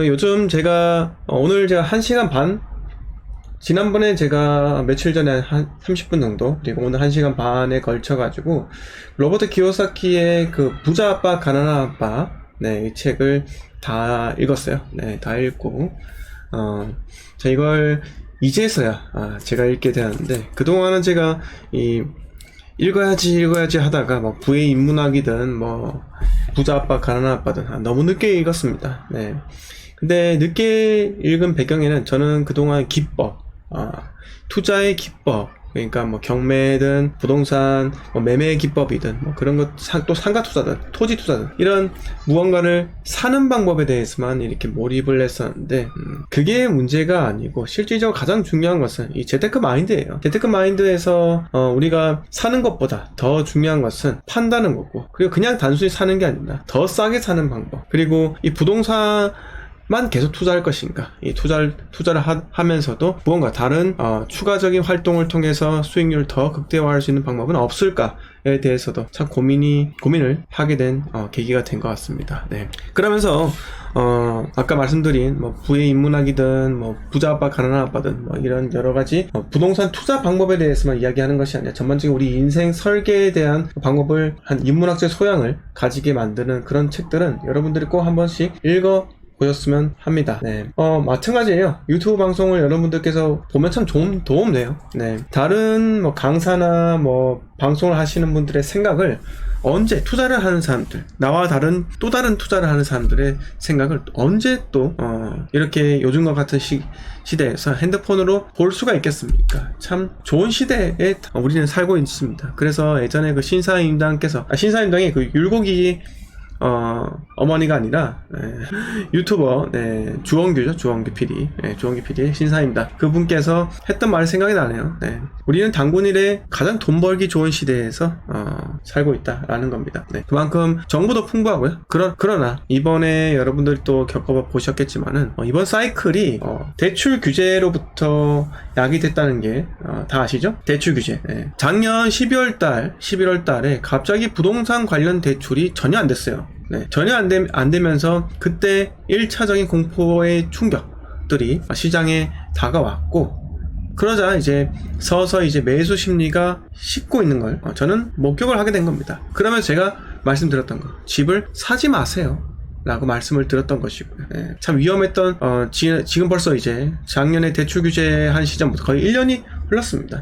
요즘 제가 오늘 제가 1시간 반, 지난번에 제가 며칠 전에 한 30분 정도, 그리고 오늘 1시간 반에 걸쳐 가지고 로버트 키요사키의 그 부자 아빠 가난한 아빠, 이 책을 다 읽었어요. 다 읽고 자, 이걸 이제서야 제가 읽게 되었는데, 그동안은 제가 읽어야지 하다가 부의 인문학이든 부자 아빠 가난한 아빠든 너무 늦게 읽었습니다. 근데 늦게 읽은 배경에는 저는 그동안 기법, 투자의 기법, 그러니까 경매든 부동산 매매 기법이든 그런 것, 또 상가 투자든 토지 투자든 이런 무언가를 사는 방법에 대해서만 이렇게 몰입을 했었는데, 그게 문제가 아니고 실질적으로 가장 중요한 것은 이 재테크 마인드예요. 재테크 마인드에서 우리가 사는 것보다 더 중요한 것은 판다는 거고, 그리고 그냥 단순히 사는 게 아니라 더 싸게 사는 방법, 그리고 이 부동산 만 계속 투자할 것인가, 이 투자를 하면서도 무언가 다른 추가적인 활동을 통해서 수익률을 더 극대화할 수 있는 방법은 없을까에 대해서도 참 고민을 하게 된 계기가 된 것 같습니다. 그러면서 아까 말씀드린 부의 인문학이든 부자 아빠 가난한 아빠든 이런 여러 가지 부동산 투자 방법에 대해서만 이야기하는 것이 아니라 전반적인 우리 인생 설계에 대한 방법을, 한 인문학적 소양을 가지게 만드는 그런 책들은 여러분들이 꼭 한 번씩 읽어 보셨으면 합니다. 마찬가지예요. 유튜브 방송을 여러분들께서 보면 참 좋은 도움 돼요. 다른 강사나 방송을 하시는 분들의 생각을, 언제 투자를 하는 사람들, 나와 또 다른 투자를 하는 사람들의 생각을 언제 또 이렇게 요즘과 같은 시대에서 핸드폰으로 볼 수가 있겠습니까? 참 좋은 시대에 우리는 살고 있습니다. 그래서 예전에 그 신사임당의 그 율곡이 어머니가 아니라 유튜버 주원규죠. 주원규 PD, 주원규 PD의 신사임당, 그분께서 했던 말이 생각이 나네요. 우리는 당군일에 가장 돈 벌기 좋은 시대에서 살고 있다라는 겁니다. 그만큼 정보도 풍부하고요. 그러나 이번에 여러분들이 또 겪어보셨겠지만은 이번 사이클이 대출 규제로부터 약이 됐다는 게 다 아시죠? 대출 규제. 작년 11월 달에 갑자기 부동산 관련 대출이 전혀 안 됐어요. 전혀 안 되면서 그때 1차적인 공포의 충격들이 시장에 다가왔고, 그러자 이제 서서 매수 심리가 식고 있는 걸 저는 목격을 하게 된 겁니다. 그러면 제가 말씀드렸던 거, 집을 사지 마세요 라고 말씀을 드렸던 것이고요. 참 위험했던, 지금 벌써 이제 작년에 대출 규제한 시점부터 거의 1년이 흘렀습니다.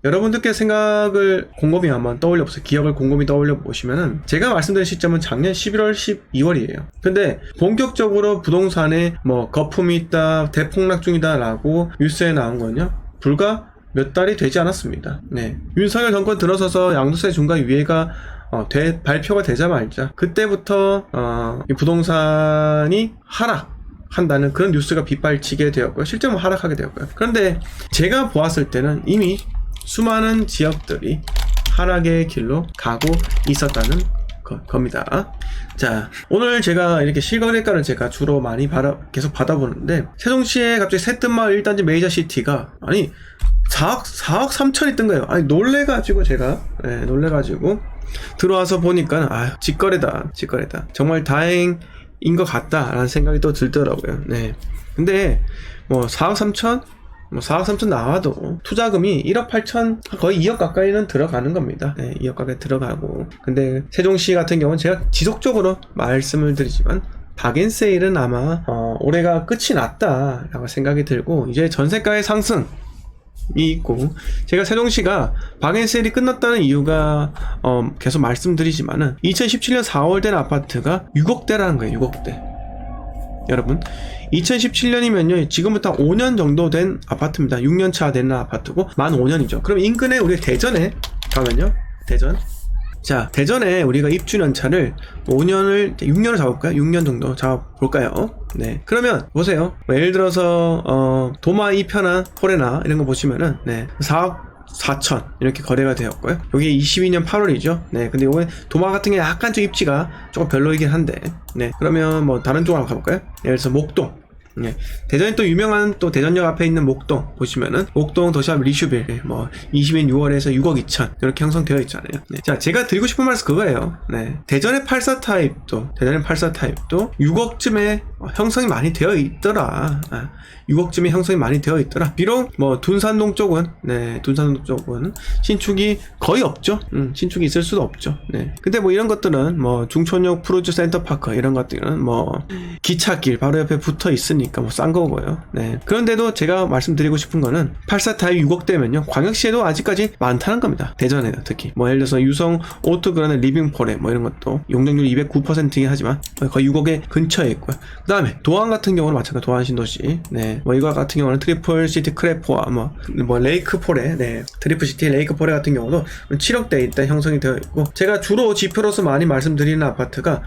여러분들께 생각을 곰곰이 한번 떠올려보세요. 기억을 곰곰이 떠올려보시면은, 제가 말씀드린 시점은 작년 11월 12월이에요. 근데 본격적으로 부동산에 거품이 있다, 대폭락 중이다 라고 뉴스에 나온 건요, 불과 몇 달이 되지 않았습니다. 윤석열 정권 들어서서 양도세 중과 유예가 발표가 되자마자 그때부터 이 부동산이 하락한다는 그런 뉴스가 빗발치게 되었고요. 실제로 하락하게 되었고요. 그런데 제가 보았을 때는 이미 수많은 지역들이 하락의 길로 가고 있었다는 겁니다. 자, 오늘 제가 이렇게 실거래가를 제가 주로 많이 계속 받아보는데, 세종시에 갑자기 새뜸마을 1단지 메이저시티가 4억 3천이 뜬 거예요. 놀래가지고 제가 놀래가지고 들어와서 보니까 직거래다. 정말 다행인 것 같다라는 생각이 또 들더라고요. 근데 4억 3천 나와도 투자금이 1억 8천, 거의 2억 가까이는 들어가는 겁니다. 2억 가까이 들어가고. 근데 세종시 같은 경우는 제가 지속적으로 말씀을 드리지만, 박앤세일은 아마 올해가 끝이 났다라고 생각이 들고, 이제 전세가의 상승이 있고, 제가 세종시가 박앤세일이 끝났다는 이유가 계속 말씀드리지만은 2017년 4월 된 아파트가 6억대라는 거예요. 6억대. 여러분, 2017년이면요 지금부터 5년 정도 된 아파트입니다. 6년차 된 아파트고 만 5년이죠. 그럼 인근에 우리 대전에 가면요, 대전에 우리가 입주 연차를 6년을 잡아볼까요? 6년 정도 잡아볼까요? 그러면 보세요. 예를 들어서 도마 2편한 포레나 이런 거 보시면은 4억 4천 이렇게 거래가 되었고요. 여기 22년 8월이죠. 근데 요게 도마 같은 게 약간 좀 입지가 조금 별로이긴 한데, 그러면 다른 쪽으로 가볼까요? 예를 들어서 목동. 대전에 또 유명한, 또 대전역 앞에 있는 목동 보시면은, 목동 도시업 리슈빌 20년 6월에서 6억 2천 이렇게 형성되어 있잖아요. 자, 제가 드리고 싶은 말씀 그거예요. 대전의 84 타입도 6억쯤에 형성이 많이 되어 있더라. 6억쯤에 형성이 많이 되어 있더라. 비록 뭐 둔산동 쪽은 둔산동 쪽은 신축이 거의 없죠. 신축이 있을 수도 없죠. 네. 근데 뭐 이런 것들은 뭐 중촌역 프로즈 센터파크 이런 것들은 뭐 기찻길 바로 옆에 붙어 있으니까 뭐 싼 거고요. 네. 그런데도 제가 말씀드리고 싶은 거는 84타입 6억대면요 광역시에도 아직까지 많다는 겁니다. 대전에도 특히 뭐 예를 들어서 유성 오토그라는 리빙폴에 뭐 이런 것도 용적률 209%이긴 하지만 거의 6억에 근처에 있고요. 그 다음에 도안 같은 경우는 마찬가지로 도안 신도시 뭐 이거 같은 경우는 트리플 시티 크레포와 뭐 레이크폴에 트리플 시티 레이크폴에 같은 경우도 7억대 일단 형성이 되어 있고, 제가 주로 지표로서 많이 말씀드리는 아파트가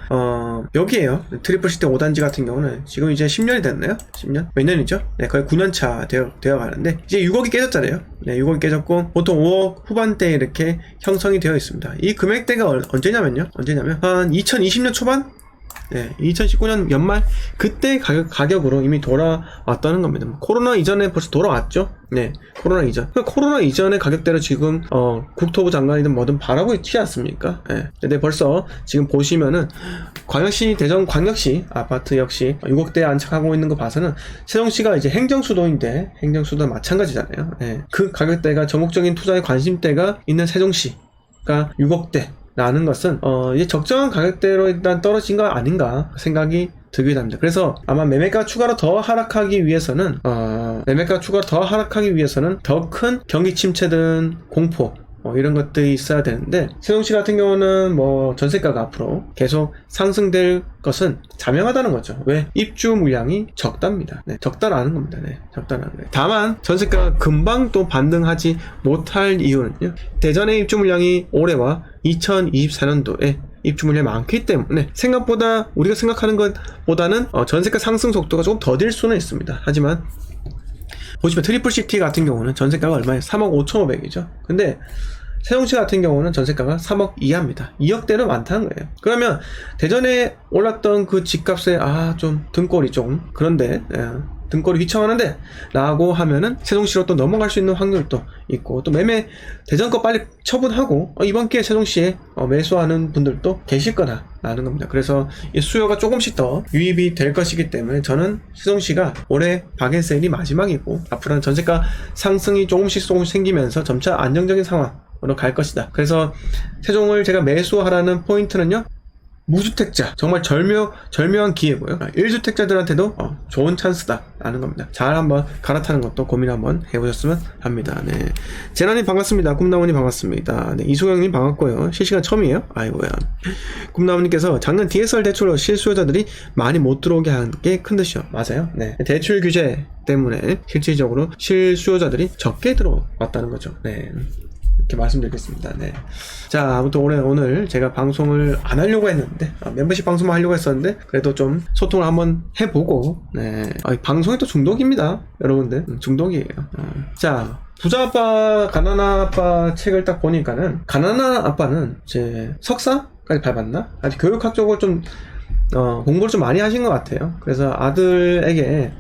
여기에요. 트리플 시티 5단지 같은 경우는 지금 이제 10년이 됐나요? 10년? 몇 년이죠? 네, 거의 9년차 되어 가는데 이제 6억이 깨졌잖아요. 네, 6억이 깨졌고 보통 5억 후반대에 이렇게 형성이 되어 있습니다. 이 금액대가 언제냐면 한 2020년 초반? 네, 2019년 연말 그때 가격으로 이미 돌아왔다는 겁니다. 코로나 이전에 벌써 돌아왔죠. 네, 코로나 이전. 코로나 이전의 가격대로 지금 국토부 장관이든 뭐든 바라고 있지 않습니까? 네. 근데 벌써 지금 보시면은 광역시 대전 광역시 아파트 역시 6억대에 안착하고 있는 거 봐서는 세종시가 이제 행정수도인데 행정수도 마찬가지잖아요. 네. 그 가격대가 전국적인 투자의 관심대가 있는 세종시가 6억대 라는 것은 이제 적정한 가격대로 일단 떨어진 거 아닌가 생각이 들기도 합니다. 그래서 아마 매매가 추가로 더 하락하기 위해서는 더 큰 경기 침체든 공포 이런 것들이 있어야 되는데, 세종시 같은 경우는 뭐 전세가가 앞으로 계속 상승될 것은 자명하다는 거죠. 왜? 입주 물량이 적답니다. 네, 적다라는 겁니다. 네, 적다라는 거예요. 다만 전세가가 금방 또 반등하지 못할 이유는요, 대전의 입주 물량이 올해와 2024년도에 입주 물량이 많기 때문에 생각보다 우리가 생각하는 것보다는 전세가 상승 속도가 조금 더딜 수는 있습니다. 하지만 보시면 트리플시티 같은 경우는 전세가가 얼마예요? 3억 5,500이죠. 근데 세종시 같은 경우는 전세가가 3억 이하입니다. 2억대는 많다는 거예요. 그러면 대전에 올랐던 그 집값에 좀 등골이 좀 그런데 등골이 휘청하는데 라고 하면은 세종시로 또 넘어갈 수 있는 확률도 있고, 또 매매 대전 거 빨리 처분하고 이번 기회에 세종시에 매수하는 분들도 계실 거다 라는 겁니다. 그래서 이 수요가 조금씩 더 유입이 될 것이기 때문에 저는 세종시가 올해 박앤세일이 마지막이고 앞으로는 전세가 상승이 조금씩 생기면서 점차 안정적인 상황으로 갈 것이다. 그래서 세종을 제가 매수하라는 포인트는요, 무주택자 정말 절묘한 기회고요. 1주택자들한테도 좋은 찬스다 라는 겁니다. 잘 한번 갈아타는 것도 고민 한번 해보셨으면 합니다. 네, 재난님 반갑습니다. 꿈나무님 반갑습니다. 네, 이수경님 반갑고요. 실시간 처음이에요? 아이고야. 꿈나무님께서 작년 DSR 대출로 실수요자들이 많이 못 들어오게 한 게 큰 듯이요. 맞아요. 네, 대출 규제 때문에 실질적으로 실수요자들이 적게 들어왔다는 거죠. 네, 이렇게 말씀드리겠습니다. 네. 자, 아무튼 오늘 제가 방송을 안 하려고 했는데, 멤버십 방송만 하려고 했었는데, 그래도 좀 소통을 한번 해보고, 네. 방송이 또 중독입니다. 여러분들. 중독이에요. 자, 부자 아빠, 가난한 아빠 책을 딱 보니까는, 가난한 아빠는 이제 석사까지 밟았나? 아직 교육학적으로 좀, 공부를 좀 많이 하신 것 같아요. 그래서 아들에게,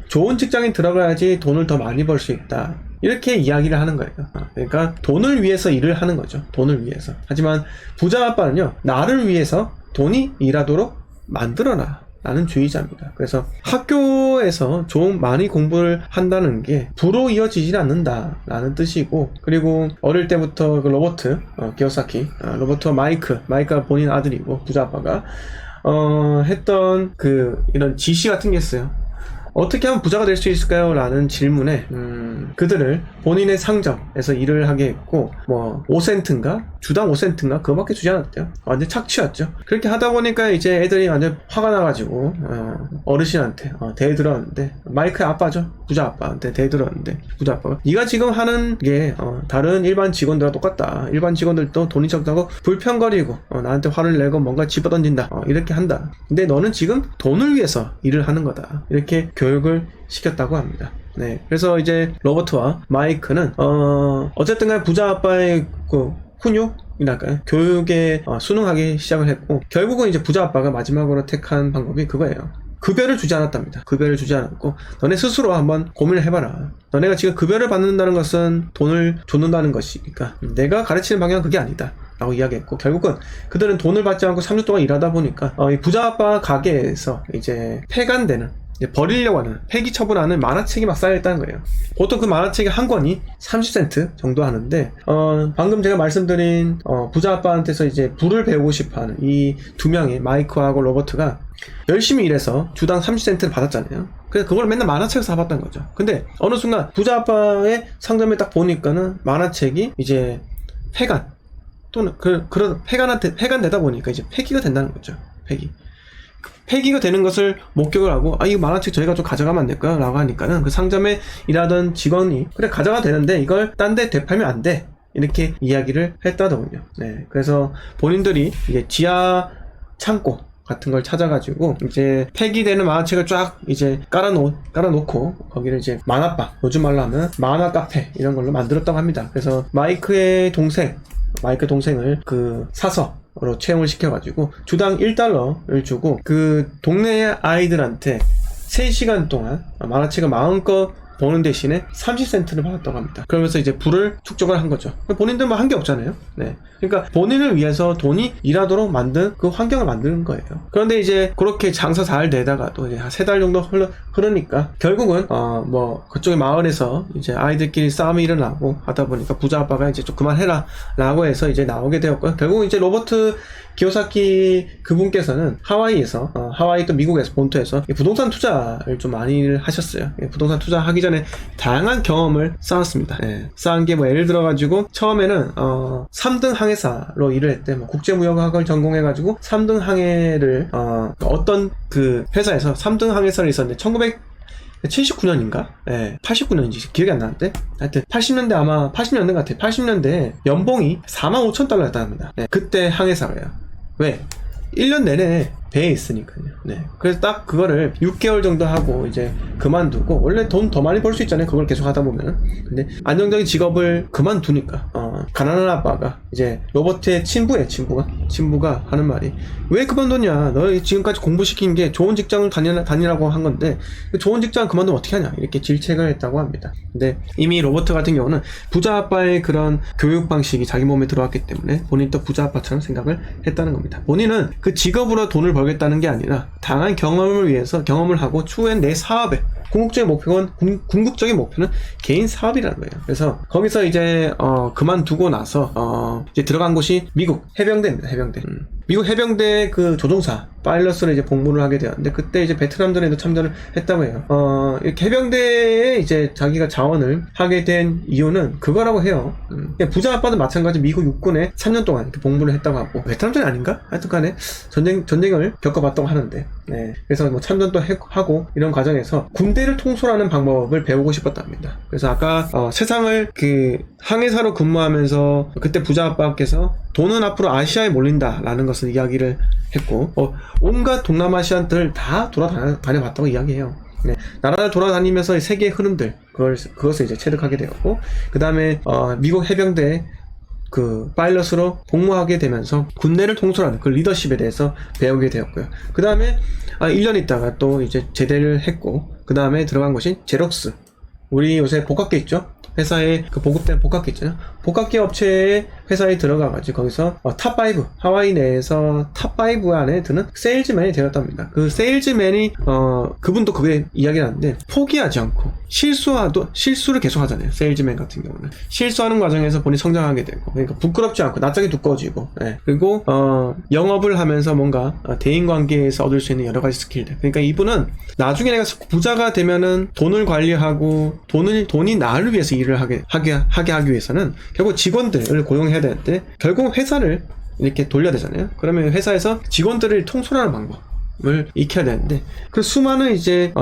좋은 직장에 들어가야지 돈을 더 많이 벌 수 있다. 이렇게 이야기를 하는 거예요. 그러니까 돈을 위해서 일을 하는 거죠. 돈을 위해서. 하지만 부자 아빠는요, 나를 위해서 돈이 일하도록 만들어놔 라는 주의자입니다. 그래서 학교에서 좀 많이 공부를 한다는 게 부로 이어지질 않는다 라는 뜻이고, 그리고 어릴 때부터 그 로버트 기요사키 로버트와 마이크가 본인 아들이고 부자 아빠가 했던 이런 지시 같은 게 있어요. 어떻게 하면 부자가 될 수 있을까요? 라는 질문에 그들을 본인의 상점에서 일을 하게 했고, 뭐 5센트인가? 주당 5센트인가? 그거밖에 주지 않았대요. 완전 착취였죠. 그렇게 하다 보니까 이제 애들이 완전 화가 나가지고 어르신한테 대들었는데, 마이크의 아빠죠. 부자 아빠한테 대들었는데, 부자 아빠가 네가 지금 하는 게 다른 일반 직원들과 똑같다. 일반 직원들도 돈이 적다고 불평거리고 나한테 화를 내고 뭔가 집어던진다. 이렇게 한다. 근데 너는 지금 돈을 위해서 일을 하는 거다. 이렇게 교육을 시켰다고 합니다. 네, 그래서 이제 로버트와 마이크는 어쨌든 간에 부자 아빠의 그 훈육이랄까요, 교육에 순응하기 시작을 했고, 결국은 이제 부자 아빠가 마지막으로 택한 방법이 그거예요. 급여를 주지 않았답니다. 급여를 주지 않았고, 너네 스스로 한번 고민을 해봐라. 너네가 지금 급여를 받는다는 것은 돈을 줬는다는 것이니까 내가 가르치는 방향은 그게 아니다 라고 이야기했고, 결국은 그들은 돈을 받지 않고 3주 동안 일하다 보니까 이 부자 아빠 가게에서 이제 폐간되는, 버리려고 하는, 폐기 처분하는 만화책이 막 쌓여있다는 거예요. 보통 그 만화책이 한 권이 30센트 정도 하는데, 방금 제가 말씀드린 부자 아빠한테서 이제 불을 배우고 싶어하는 이 두 명의 마이크하고 로버트가 열심히 일해서 주당 30센트를 받았잖아요. 그래서 그걸 맨날 만화책을 사봤던 거죠. 근데 어느 순간 부자 아빠의 상점에 딱 보니까는 만화책이 이제 폐간 또는 그런 폐간되다 보니까 이제 폐기가 된다는 거죠. 폐기가 되는 것을 목격을 하고, 이 만화책 저희가 좀 가져가면 안 될까요? 라고 하니까는 그 상점에 일하던 직원이, 그래 가져가 되는데 이걸 딴 데 되팔면 안 돼, 이렇게 이야기를 했다더군요. 네, 그래서 본인들이 이제 지하 창고 같은 걸 찾아가지고 이제 폐기되는 만화책을 쫙 이제 깔아놓고 거기를 이제 만화방, 요즘 말로 하면 만화 카페 이런 걸로 만들었다고 합니다. 그래서 마이크 동생을 그 사서로 채용을 시켜가지고 주당 1달러를 주고 그 동네 아이들한테 3시간 동안 만화책을 마음껏 보는 대신에 30센트를 받았다고 합니다. 그러면서 이제 부를 축적을 한 거죠. 본인들 뭐 한 게 없잖아요. 네. 그러니까 본인을 위해서 돈이 일하도록 만든 그 환경을 만드는 거예요. 그런데 이제 그렇게 장사 잘 되다가도 이제 한 3달 정도 흐르니까 결국은 뭐 그쪽의 마을에서 이제 아이들끼리 싸움이 일어나고 하다 보니까 부자 아빠가 이제 좀 그만해라 라고 해서 이제 나오게 되었고요. 결국 이제 로버트 기요사키 그분께서는 하와이에서 하와이 또 미국에서 본토에서 부동산 투자를 좀 많이 하셨어요. 부동산 투자하기 전에 다양한 경험을 쌓았습니다. 쌓은 게 뭐 예를 들어 가지고 처음에는 3등 항해사로 일을 했대. 뭐 국제무역학을 전공해 가지고 3등 항해를 어떤 그 회사에서 3등 항해사를 있었는데 1979년인가? 89년인지 기억이 안 나는데 하여튼 80년대 아마 80년대 같아요. 80년대에 연봉이 45,000달러였다 합니다. 그때 항해사가요. 왜? 1년 내내 배에 있으니까요. 네. 그래서 딱 그거를 6개월 정도 하고 이제 그만두고, 원래 돈 더 많이 벌 수 있잖아요. 그걸 계속 하다 보면은. 근데 안정적인 직업을 그만두니까, 가난한 아빠가 이제 로버트의 친부가 하는 말이, 왜 그만뒀냐? 너 지금까지 공부시킨 게 좋은 직장을 다니라고 한 건데, 좋은 직장 그만두면 어떻게 하냐? 이렇게 질책을 했다고 합니다. 근데 이미 로버트 같은 경우는 부자 아빠의 그런 교육 방식이 자기 몸에 들어왔기 때문에 본인도 부자 아빠처럼 생각을 했다는 겁니다. 본인은 그 직업으로 돈을 벌겠다는 게 아니라 다양한 경험을 위해서 경험을 하고 추후엔 내 사업에 궁극적인 목표는 개인 사업이라는 거예요. 그래서 거기서 이제 그만두고 나서 이제 들어간 곳이 미국 해병대입니다. 미국 해병대 그 조종사 파일럿으로 이제 복무를 하게 되었는데, 그때 이제 베트남전에도 참전을 했다고 해요. 이렇게 해병대에 이제 자기가 자원을 하게 된 이유는 그거라고 해요. 부자 아빠도 마찬가지 미국 육군에 3년 동안 이렇게 복무를 했다고 하고, 베트남전 아닌가? 하여튼 간에 전쟁을 겪어봤다고 하는데, 네. 그래서 뭐 참전도 하고 이런 과정에서 군대를 통솔하는 방법을 배우고 싶었답니다. 그래서 아까 세상을 그 항해사로 근무하면서 그때 부자 아빠께서 돈은 앞으로 아시아에 몰린다라는 것을 이야기를 했고, 온갖 동남아시아들을 다 돌아다녀봤다고 이야기해요. 네, 나라를 돌아다니면서 세계의 흐름들, 그것을 이제 체득하게 되었고, 그 다음에 미국 해병대 그 파일럿으로 복무하게 되면서 군대를 통솔하는 그 리더십에 대해서 배우게 되었고요. 그 다음에 1년 있다가 또 이제 제대를 했고, 그 다음에 들어간 것이 제록스. 우리 요새 복합계 있죠? 회사에 그 보급된 복합계 있잖아요. 복합계 업체의 회사에 들어가가지고 거기서 탑5, 하와이 내에서 탑5 안에 드는 세일즈맨이 되었답니다. 그 세일즈맨이 그분도 그게 이야기를 하는데, 포기하지 않고 실수를 계속 하잖아요. 세일즈맨 같은 경우는 실수하는 과정에서 본인이 성장하게 되고, 그러니까 부끄럽지 않고 낯짝이 두꺼워지고, 그리고 영업을 하면서 뭔가 대인관계에서 얻을 수 있는 여러 가지 스킬들. 그러니까 이분은 나중에 내가 부자가 되면은 돈을 관리하고 돈이 나를 위해서 일을 하기 위해서는 결국 직원들을 고용해야 되는데, 결국 회사를 이렇게 돌려야 되잖아요. 그러면 회사에서 직원들을 통솔하는 방법을 익혀야 되는데, 그 수많은 이제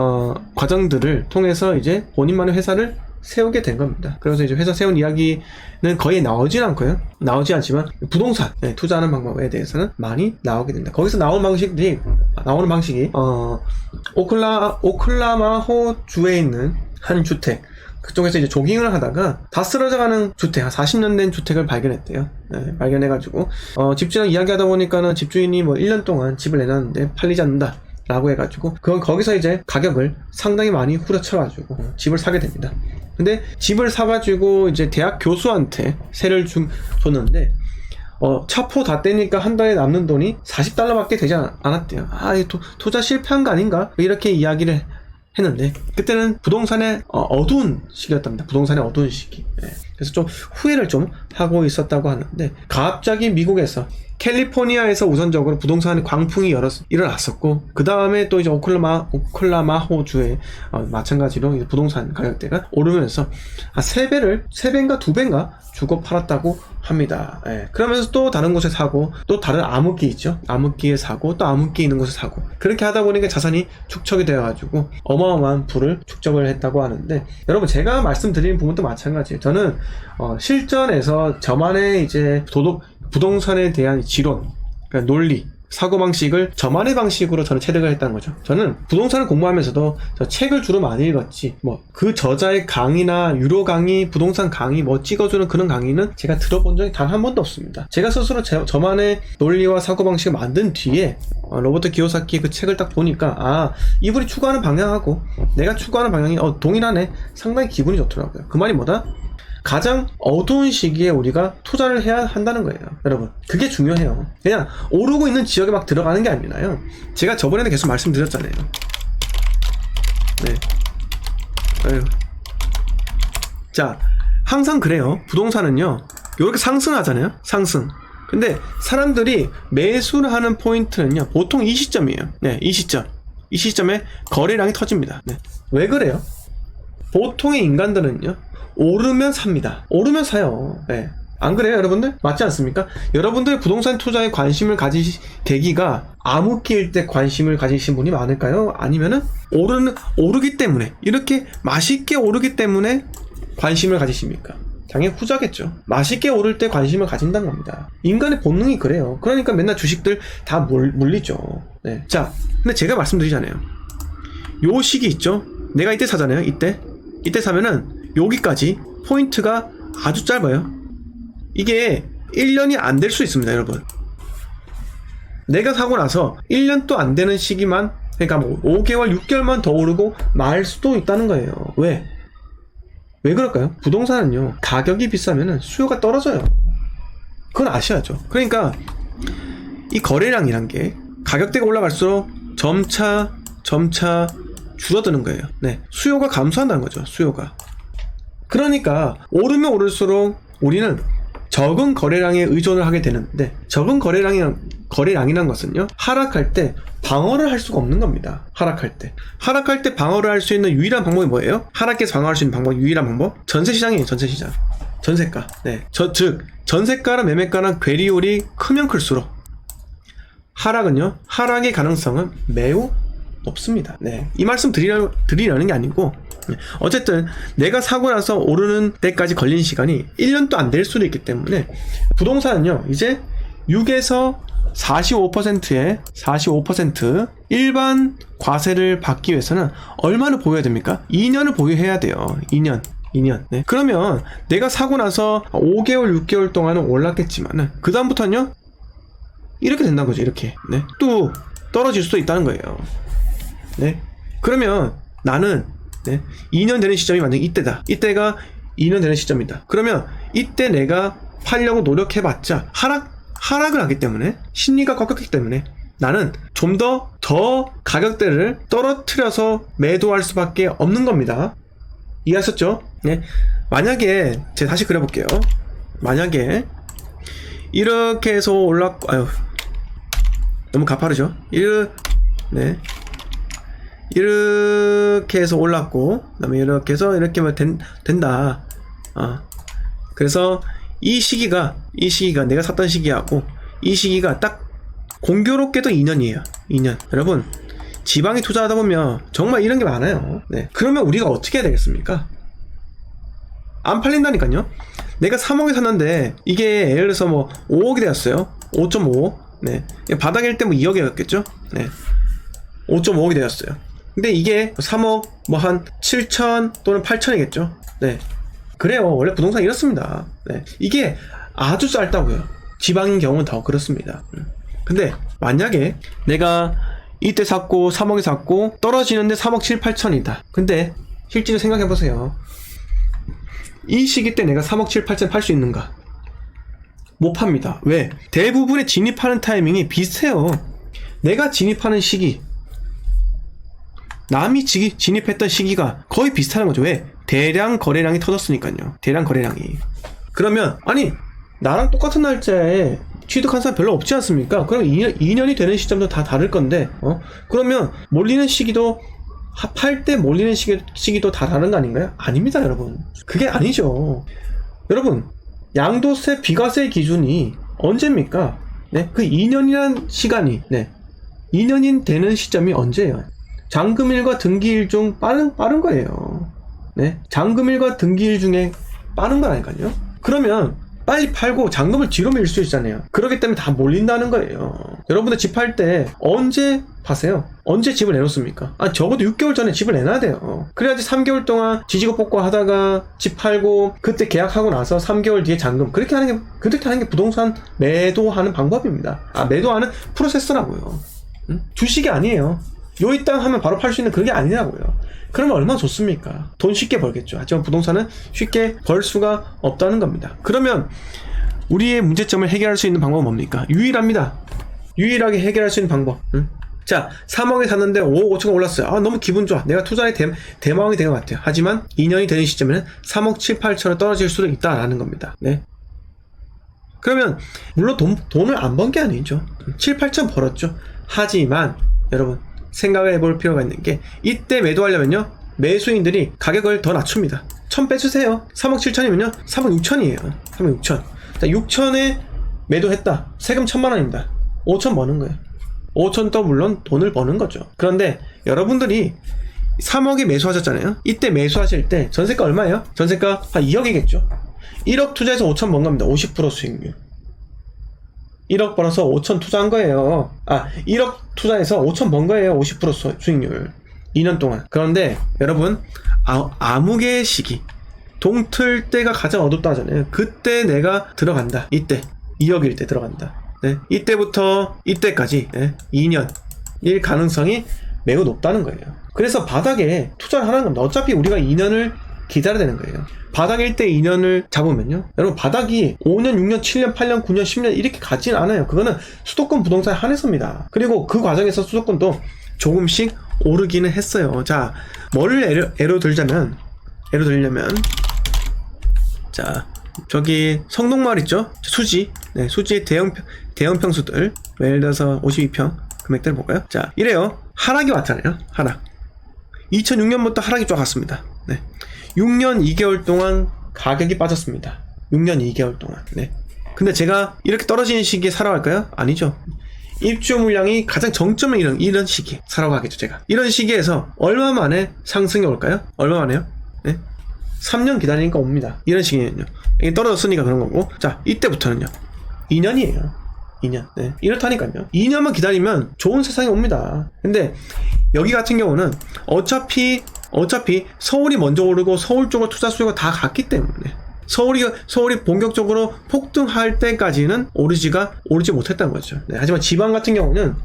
과정들을 통해서 이제 본인만의 회사를 세우게 된 겁니다. 그래서 이제 회사 세운 이야기는 거의 나오진 않고요. 나오지 않지만 부동산 투자하는 방법에 대해서는 많이 나오게 됩니다. 거기서 나오는 방식이 오클라호마 주에 있는 한 주택, 그쪽에서 이제 조깅을 하다가 다 쓰러져가는 주택, 한 40년 된 주택을 발견했대요. 발견해가지고 집주인이랑 이야기하다 보니까는 집주인이 뭐 1년 동안 집을 내놨는데 팔리지 않는다 라고 해가지고 거기서 이제 가격을 상당히 많이 후려쳐가지고 집을 사게 됩니다. 근데 집을 사가지고 이제 대학 교수한테 세를 줬는데, 차포 다 떼니까 한 달에 남는 돈이 $40밖에 되지 않았대요. 이거 투자 실패한 거 아닌가? 이렇게 이야기를 했는데, 그때는 부동산의 어두운 시기였답니다. 부동산의 어두운 시기. 그래서 좀 후회를 좀 하고 있었다고 하는데, 갑자기 미국에서 캘리포니아에서 우선적으로 부동산 광풍이 일어났었고, 그 다음에 또 이제 오클라호주에 마찬가지로 이제 부동산 가격대가 오르면서 3배인가 2배인가 주고 팔았다고 합니다. 그러면서 또 다른 곳에 사고, 또 다른 암흑기 있죠. 암흑기에 사고, 또 암흑기 있는 곳에 사고, 그렇게 하다 보니까 자산이 축적이 되어가지고 어마어마한 부를 축적을 했다고 하는데, 여러분 제가 말씀드리는 부분도 마찬가지예요. 저는 실전에서 저만의 이제 부동산에 대한 지론, 그러니까 논리, 사고방식을 저만의 방식으로 저는 체득을 했다는 거죠. 저는 부동산을 공부하면서도 저 책을 주로 많이 읽었지, 그 저자의 강의나 유료 강의, 부동산 강의 찍어주는 그런 강의는 제가 들어본 적이 단 한 번도 없습니다. 제가 스스로 저만의 논리와 사고방식을 만든 뒤에 로버트 기요사키의 그 책을 딱 보니까 이분이 추구하는 방향하고 내가 추구하는 방향이 동일하네. 상당히 기분이 좋더라고요. 그 말이 뭐다? 가장 어두운 시기에 우리가 투자를 해야 한다는 거예요. 여러분, 그게 중요해요. 그냥 오르고 있는 지역에 막 들어가는 게 아니라요. 제가 저번에는 계속 말씀드렸잖아요. 자, 항상 그래요. 부동산은요, 이렇게 상승하잖아요. 상승. 근데 사람들이 매수를 하는 포인트는요, 보통 이 시점이에요. 이 시점에 거래량이 터집니다. 왜 그래요? 보통의 인간들은요, 오르면 삽니다. 오르면 사요. 안 그래요, 여러분들? 맞지 않습니까? 여러분들의 부동산 투자에 관심을 계기가 암흑기일 때 관심을 가지신 분이 많을까요? 아니면은 오르기 때문에, 이렇게 맛있게 오르기 때문에 관심을 가지십니까? 당연히 후자겠죠. 맛있게 오를 때 관심을 가진다는 겁니다. 인간의 본능이 그래요. 그러니까 맨날 주식들 다 물리죠. 자, 근데 제가 말씀드리잖아요. 요 시기 있죠? 내가 이때 사잖아요. 이때 사면은 여기까지 포인트가 아주 짧아요. 이게 1년이 안 될 수 있습니다, 여러분. 내가 사고 나서 1년도 안 되는 시기만, 그러니까 5개월, 6개월만 더 오르고 말 수도 있다는 거예요. 왜 그럴까요? 부동산은요, 가격이 비싸면은 수요가 떨어져요. 그건 아셔야죠. 그러니까 이 거래량이란 게 가격대가 올라갈수록 점차 줄어드는 거예요. 수요가 감소한다는 거죠. 수요가. 그러니까 오르면 오를수록 우리는 적은 거래량에 의존을 하게 되는데, 적은 거래량이란 것은요, 하락할 때 방어를 할 수가 없는 겁니다. 하락할 때 방어를 할 수 있는 유일한 방법이 뭐예요? 하락해서 방어할 수 있는 방법, 유일한 방법? 전세시장이에요. 전세시장. 전세가. 즉 전세가랑 매매가랑 괴리율이 크면 클수록 하락의 가능성은 매우 높습니다. 이 말씀 드리려는 게 아니고, 어쨌든 내가 사고 나서 오르는 때까지 걸린 시간이 1년도 안 될 수도 있기 때문에, 부동산은요, 이제 6에서 45% 일반 과세를 받기 위해서는 얼마를 보여야 됩니까? 2년을 보유해야 돼요. 2년. 그러면 내가 사고 나서 5개월, 6개월 동안은 올랐겠지만은, 그 다음부터는요, 이렇게 된다는 거죠. 이렇게. 또 떨어질 수도 있다는 거예요. 그러면 나는 2년 되는 시점이 만약에 이때다. 이때가 2년 되는 시점이다. 그러면 이때 내가 팔려고 노력해봤자 하락을 하기 때문에, 심리가 꺾였기 때문에 나는 좀 더 가격대를 떨어뜨려서 매도할 수밖에 없는 겁니다. 이해하셨죠? 만약에 제가 다시 그려볼게요. 만약에 이렇게 해서 올랐고, 너무 가파르죠? 이렇게 해서 올랐고, 그 다음에 이렇게 해서 이렇게 하면 된다. 그래서 이 시기가 내가 샀던 시기하고 이 시기가 딱 공교롭게도 2년이에요. 2년. 여러분, 지방에 투자하다 보면 정말 이런 게 많아요. 그러면 우리가 어떻게 해야 되겠습니까? 안 팔린다니까요. 내가 3억에 샀는데 이게 예를 들어서 5억이 되었어요. 5.5. 바닥일 때 2억이었겠죠. 5.5억이 되었어요. 근데 이게 3억 한 7천 또는 8천이겠죠. 그래요. 원래 부동산 이렇습니다. 이게 아주 짧다고요. 지방인 경우는 더 그렇습니다. 근데 만약에 내가 이때 샀고 3억에 샀고 떨어지는데 3억 7, 8천이다. 근데 실제로 생각해보세요. 이 시기 때 내가 3억 7, 8천 팔 수 있는가? 못 팝니다. 왜? 대부분의 진입하는 타이밍이 비슷해요. 내가 진입하는 시기, 남이 진입했던 시기가 거의 비슷한 거죠. 왜? 대량 거래량이 터졌으니까요. 대량 거래량이. 그러면 아니 나랑 똑같은 날짜에 취득한 사람 별로 없지 않습니까? 그럼 2년이 되는 시점도 다 다를 건데 그러면 몰리는 시기도 팔 때 몰리는 시기도 다 다른 거 아닌가요? 아닙니다, 여러분. 그게 아니죠. 여러분, 양도세 비과세 기준이 언제입니까? 네, 그 2년이란 시간이 2년이 되는 시점이 언제예요? 잔금일과 등기일 중 빠른 거예요. 네, 잔금일과 등기일 중에 빠른 거라니까요. 그러면 빨리 팔고 잔금을 뒤로 밀 수 있잖아요. 그렇기 때문에 다 몰린다는 거예요. 여러분들 집 팔 때 언제 파세요? 언제 집을 내놓습니까? 적어도 6개월 전에 집을 내놔야 돼요. 그래야지 3개월 동안 지지고 볶고 하다가 집 팔고 그때 계약하고 나서 3개월 뒤에 잔금, 그렇게 하는 게 부동산 매도하는 방법입니다. 매도하는 프로세스라고요. 주식이 아니에요. 요 이 땅 하면 바로 팔 수 있는 그게 아니라고요. 그러면 얼마나 좋습니까? 돈 쉽게 벌겠죠. 하지만 부동산은 쉽게 벌 수가 없다는 겁니다. 그러면 우리의 문제점을 해결할 수 있는 방법은 뭡니까? 유일합니다. 유일하게 해결할 수 있는 방법. 자, 3억에 샀는데 5억 5천원 올랐어요. 너무 기분 좋아. 내가 투자의 대마왕이 된 것 같아요. 하지만 2년이 되는 시점에는 3억 7, 8천원 떨어질 수도 있다라는 겁니다. 네. 그러면 물론 돈을 안 번 게 아니죠. 7, 8천 벌었죠. 하지만 여러분 생각을 해볼 필요가 있는 게, 이때 매도하려면요 매수인들이 가격을 더 낮춥니다. 1000 빼주세요. 3억 7천이면요 3억 6천이에요 3억 6천. 6천에 매도했다. 세금 1000만원입니다. 5천 버는 거예요. 5천 또 물론 돈을 버는 거죠. 그런데 여러분들이 3억에 매수하셨잖아요. 이때 매수하실 때 전세가 얼마예요? 전세가 한 2억이겠죠. 1억 투자해서 5천 번 겁니다. 50% 수익률. 1억 벌어서 5천 투자한 거예요. 1억 투자해서 5천 번 거예요. 50% 수익률. 2년 동안. 그런데 여러분, 암흑의 시기, 동틀 때가 가장 어둡다 하잖아요. 그때 내가 들어간다. 이때 2억일 때 들어간다. 네. 이때부터 이때까지 2년일 가능성이 매우 높다는 거예요. 그래서 바닥에 투자를 하는 겁니다. 어차피 우리가 2년을 기다려야 되는 거예요. 바닥일 때 2년을 잡으면요, 여러분 바닥이 5년, 6년, 7년, 8년, 9년, 10년 이렇게 가진 않아요. 그거는 수도권 부동산에 한해서입니다. 그리고 그 과정에서 수도권도 조금씩 오르기는 했어요. 자, 뭐를 예로 들자면, 자, 저기 성동마을 있죠? 수지. 네, 수지의 대형 평수들, 예를 들어서 52평 금액대를 볼까요? 자, 이래요. 하락이 왔잖아요. 하락. 2006년부터 하락이 쫙 왔습니다. 네. 6년 2개월 동안 가격이 빠졌습니다. 6년 2개월 동안. 네. 근데 제가 이렇게 떨어지는 시기에 사러 갈까요? 아니죠. 입주 물량이 가장 정점에 이런 시기에 사러 가겠죠, 제가. 이런 시기에서 얼마 만에 상승이 올까요? 얼마 만에요? 네. 3년 기다리니까 옵니다. 이런 시기는요. 이게 떨어졌으니까 그런 거고. 자, 이때부터는요. 2년이에요. 2년. 네. 이렇다니까요. 2년만 기다리면 좋은 세상이 옵니다. 근데 여기 같은 경우는 어차피 서울이 먼저 오르고 서울 쪽으로 투자 수요가 다 갔기 때문에 서울이 본격적으로 폭등할 때까지는 오르지 못했다는 거죠. 네. 하지만 지방 같은 경우는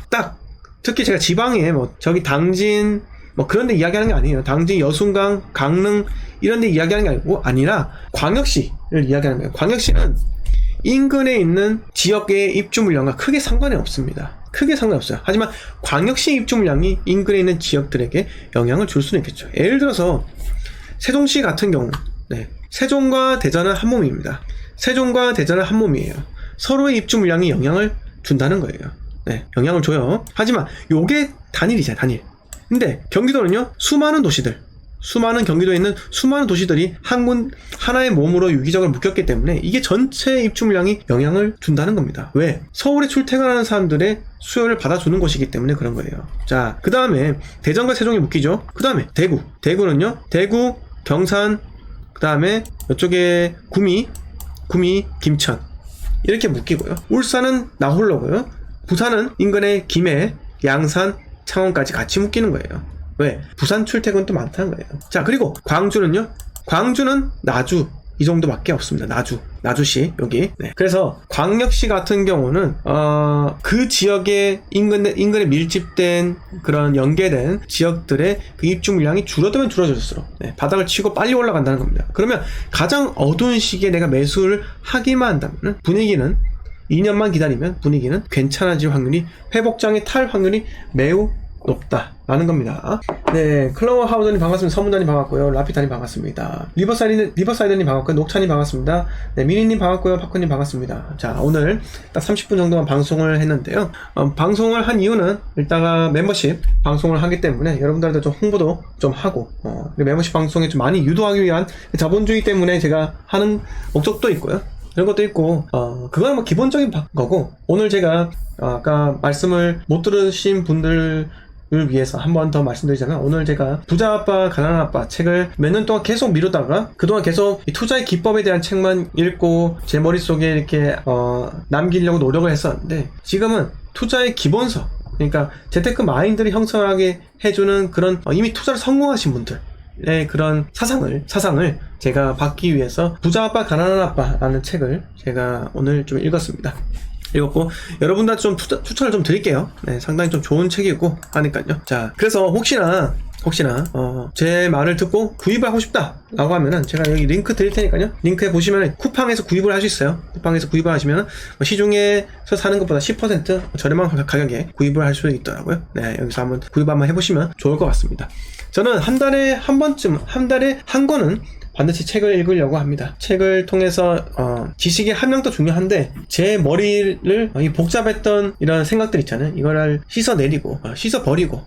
딱 특히 제가 지방에 저기 당진 그런 데 이야기하는 게 아니에요. 당진, 여순강, 강릉 이런 데 이야기하는 게 아니라 광역시를 이야기하는 거예요. 광역시는 인근에 있는 지역의 입주 물량과 크게 상관이 없습니다. 크게 상관없어요. 하지만 광역시 입주 물량이 인근에 있는 지역들에게 영향을 줄 수는 있겠죠. 예를 들어서 세종시 같은 경우, 세종과 대전은 한 몸입니다. 세종과 대전은 한 몸이에요. 서로의 입주 물량이 영향을 준다는 거예요. 네, 영향을 줘요. 하지만 요게 단일이잖아요, 단일. 근데 경기도는요, 수많은 경기도에 있는 수많은 도시들이 하나의 몸으로 유기적으로 묶였기 때문에 이게 전체 입주 물량이 영향을 준다는 겁니다. 왜? 서울에 출퇴근하는 사람들의 수요를 받아주는 곳이기 때문에 그런 거예요. 자, 그 다음에 대전과 세종이 묶이죠. 그 다음에 대구는요, 대구, 경산, 그 다음에 이쪽에 구미, 김천 이렇게 묶이고요. 울산은 나홀로고요. 부산은 인근의 김해, 양산, 창원까지 같이 묶이는 거예요. 왜? 부산 출퇴근도 많다는 거예요. 자, 그리고 광주는요, 광주는 나주, 이 정도밖에 없습니다. 나주시 여기. 네. 그래서 광역시 같은 경우는 그 지역의 인근에 밀집된 그런 연계된 지역들의 그 입주 물량이 줄어들면 줄어들수록 바닥을 치고 빨리 올라간다는 겁니다. 그러면 가장 어두운 시기에 내가 매수를 하기만 한다면 분위기는 2년만 기다리면 분위기는 괜찮아질 확률이, 회복장에 탈 확률이 매우 높다라는 겁니다. 네, 클로버 하우더님 반갑습니다. 서문단님 반갑고요. 라피타님 반갑습니다. 리버사이드님 반갑고요. 녹차님 반갑습니다. 네, 미니님 반갑고요. 파크님 반갑습니다. 자, 오늘 딱 30분 정도만 방송을 했는데요. 방송을 한 이유는 일단은 멤버십 방송을 하기 때문에 여러분들한테 좀 홍보도 좀 하고 멤버십 방송에 좀 많이 유도하기 위한 자본주의 때문에 제가 하는 목적도 있고요. 이런 것도 있고, 그건 뭐 기본적인 거고, 오늘 제가, 아까 말씀을 못 들으신 분들을 위해서 한 번 더 말씀드리자면, 오늘 제가 부자 아빠, 가난한 아빠 책을 몇 년 동안 계속 미루다가, 그동안 계속 이 투자의 기법에 대한 책만 읽고, 제 머릿속에 이렇게, 남기려고 노력을 했었는데, 지금은 투자의 기본서, 그러니까 재테크 마인드를 형성하게 해주는 그런, 이미 투자를 성공하신 분들, 그런 사상을 제가 받기 위해서 부자 아빠 가난한 아빠라는 책을 제가 오늘 좀 읽었고 여러분들한테 좀 추천을 좀 드릴게요. 네, 상당히 좀 좋은 책이고 하니까요. 자, 그래서 혹시나 제 말을 듣고 구입을 하고 싶다 라고 하면은 제가 여기 링크 드릴 테니까요. 링크에 보시면 쿠팡에서 구입을 할 수 있어요. 쿠팡에서 구입을 하시면 시중에서 사는 것보다 10% 저렴한 가격에 구입을 할 수 있더라고요. 네, 여기서 한번 구입 한번 해보시면 좋을 것 같습니다. 저는 한 달에 한 권은 반드시 책을 읽으려고 합니다. 책을 통해서 지식의 함량도 중요한데 제 머리를 이 복잡했던 이런 생각들 있잖아요. 이거를 씻어내리고 씻어버리고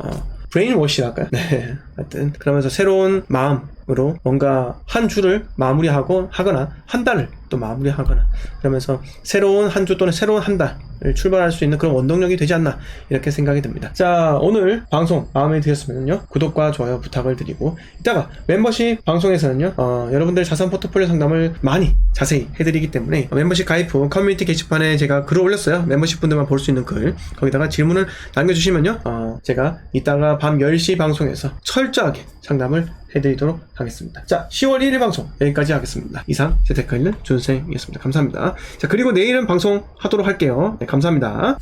브레인워시랄까요? 네, 하여튼 그러면서 새로운 마음으로 뭔가 한 주를 마무리하거나 한 달을 또 마무리하거나 그러면서 새로운 한 주 또는 새로운 한 달을 출발할 수 있는 그런 원동력이 되지 않나 이렇게 생각이 듭니다. 자, 오늘 방송 마음에 드셨으면요 구독과 좋아요 부탁을 드리고 이따가 멤버십 방송에서는요 여러분들 자산 포트폴리오 상담을 많이 자세히 해드리기 때문에 멤버십 가입 후 커뮤니티 게시판에 제가 글을 올렸어요. 멤버십 분들만 볼 수 있는 글 거기다가 질문을 남겨주시면요 제가 이따가 밤 10시 방송에서 철저하게 상담을 해드리도록 하겠습니다. 자, 10월 1일 방송 여기까지 하겠습니다. 이상 재테크인은 준생이었습니다. 감사합니다. 자, 그리고 내일은 방송하도록 할게요. 네, 감사합니다.